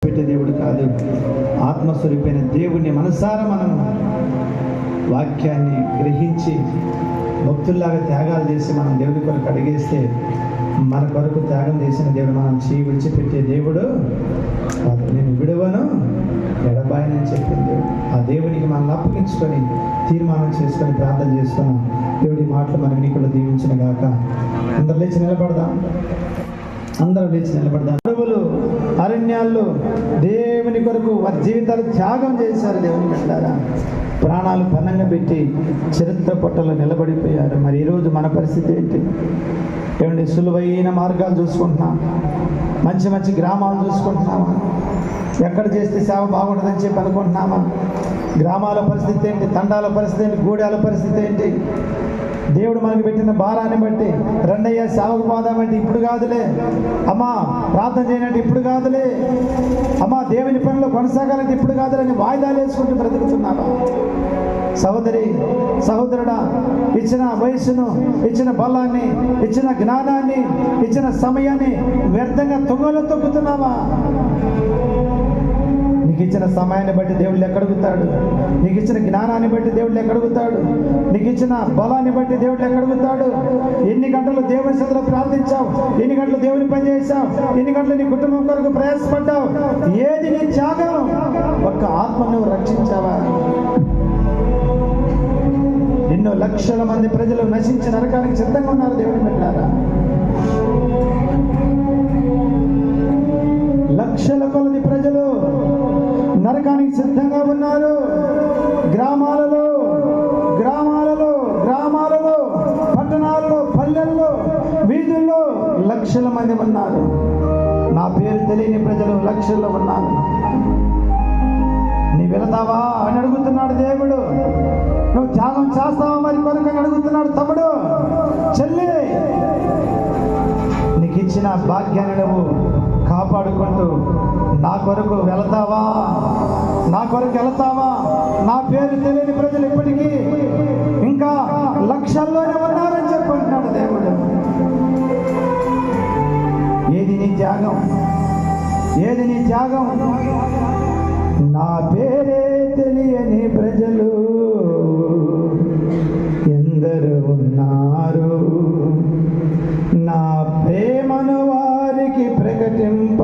పెట్టే దేవుడు కాదు. ఆత్మస్వరూపైన దేవుణ్ణి మనసారా మనం వాక్యాన్ని గ్రహించి భక్తుల్లాగా త్యాగాలు చేసి మనం దేవుడి కొరకు అడిగేస్తే మన కొరకు త్యాగం చేసిన దేవుడు మనం విడిచిపెట్టే దేవుడు కాదు. నేను విడువను ఎడబాయనని చెప్పిన దేవుడు. ఆ దేవునికి మనల్ని అప్పగించుకొని తీర్మానం చేసుకొని ప్రార్థన చేస్తున్నాం. దేవుడి మాటలు మన వినికులు దీవించిన గాక. అందరూ లేచి నిలబడదాం. అడవులు అరణ్యాల్లో దేవుని కొరకు వారి జీవితాలు త్యాగం చేశారు. దేవుని పెట్టారా, ప్రాణాలు పన్నంగా పెట్టి చరిత్ర పొట్టలో నిలబడిపోయారు. మరి ఈరోజు మన పరిస్థితి ఏంటి? ఏమండి, సులువైన మార్గాలు చూసుకుంటున్నాం, మంచి మంచి గ్రామాలు చూసుకుంటున్నామా? ఎక్కడ చేస్తే సేవ బాగుంటుందని చెప్పి అనుకుంటున్నామా? గ్రామాల పరిస్థితి ఏంటి? తండాల పరిస్థితి ఏంటి? గూడాల పరిస్థితి ఏంటి? దేవుడు మనకి పెట్టిన భారాన్ని బట్టి రెండయ్య సేవకు పోదామంటే ఇప్పుడు కాదులే, అమ్మా ప్రార్థన చేయనంటే ఇప్పుడు కాదులే, అమ్మా దేవుని పనిలో కొనసాగాలంటే ఇప్పుడు కాదులే అని వాయిదాలు వేసుకుంటూ బ్రతుకుతున్నావా? సహోదరి సహోదరుడా, ఇచ్చిన వయస్సును, ఇచ్చిన బలాన్ని, ఇచ్చిన జ్ఞానాన్ని, ఇచ్చిన సమయాన్ని వ్యర్థంగా తుంగలో తొక్కుతున్నావా? నీకు ఇచ్చిన సమయాన్ని బట్టి దేవుళ్ళు ఎక్కడుగుతాడు? నీకు ఇచ్చిన జ్ఞానాన్ని బట్టి దేవుళ్ళు ఎక్కడుగుతాడు? నీకు ఇచ్చిన బలాన్ని బట్టి దేవుళ్ళు ఎక్కడుగుతాడు? ఎన్ని గంటలు దేవుని సన్నిధిలో ప్రార్థించావు? ఎన్ని గంటలు దేవుని పని చేశావు? ఎన్ని గంటలు నీ కుటుంబం కొరకు ప్రయాసపడ్డావు? ఏది నీ త్యాగం? ఒక్క ఆత్మను నువ్వు రక్షించావా? ఎన్నో లక్షల మంది ప్రజలు నశించి నరకానికి సిద్ధంగా ఉన్నారు. దేవుని పెట్టారా, లక్షల కొలది ప్రజలు నరకానికి సిద్ధంగా ఉన్నారు. గ్రామాలలో గ్రామాలలో గ్రామాలలో పట్టణాలలో పల్లెల్లో వీధుల్లో లక్షల మంది ఉన్నారు. నా పేరు తెలియని ప్రజలు లక్షల్లో ఉన్నారు. నీ వెళతావా అని అడుగుతున్నాడు దేవుడు. నువ్వు త్యాగం చేస్తావా మరి కొరకు అని అడుగుతున్నాడు తమ్ముడు, చెల్లి. నీకు ఇచ్చిన భాగ్యాన్ని నువ్వు కాపాడుకుంటూ నా కొరకు వెళతావా? నా కొరకు వెళతావా? నా పేరు తెలియని ప్రజలు ఇప్పటికీ ఇంకా లక్షల్లోనే ఉన్నారని చెప్పుకుంటున్నాడు దేవుడు. ఏది నీ త్యాగం? ఏది నీ త్యాగం? నా పేరే తెలియని ప్రజలు ఎందరు ఉన్నారు, నా ప్రేమను వారికి ప్రకటింప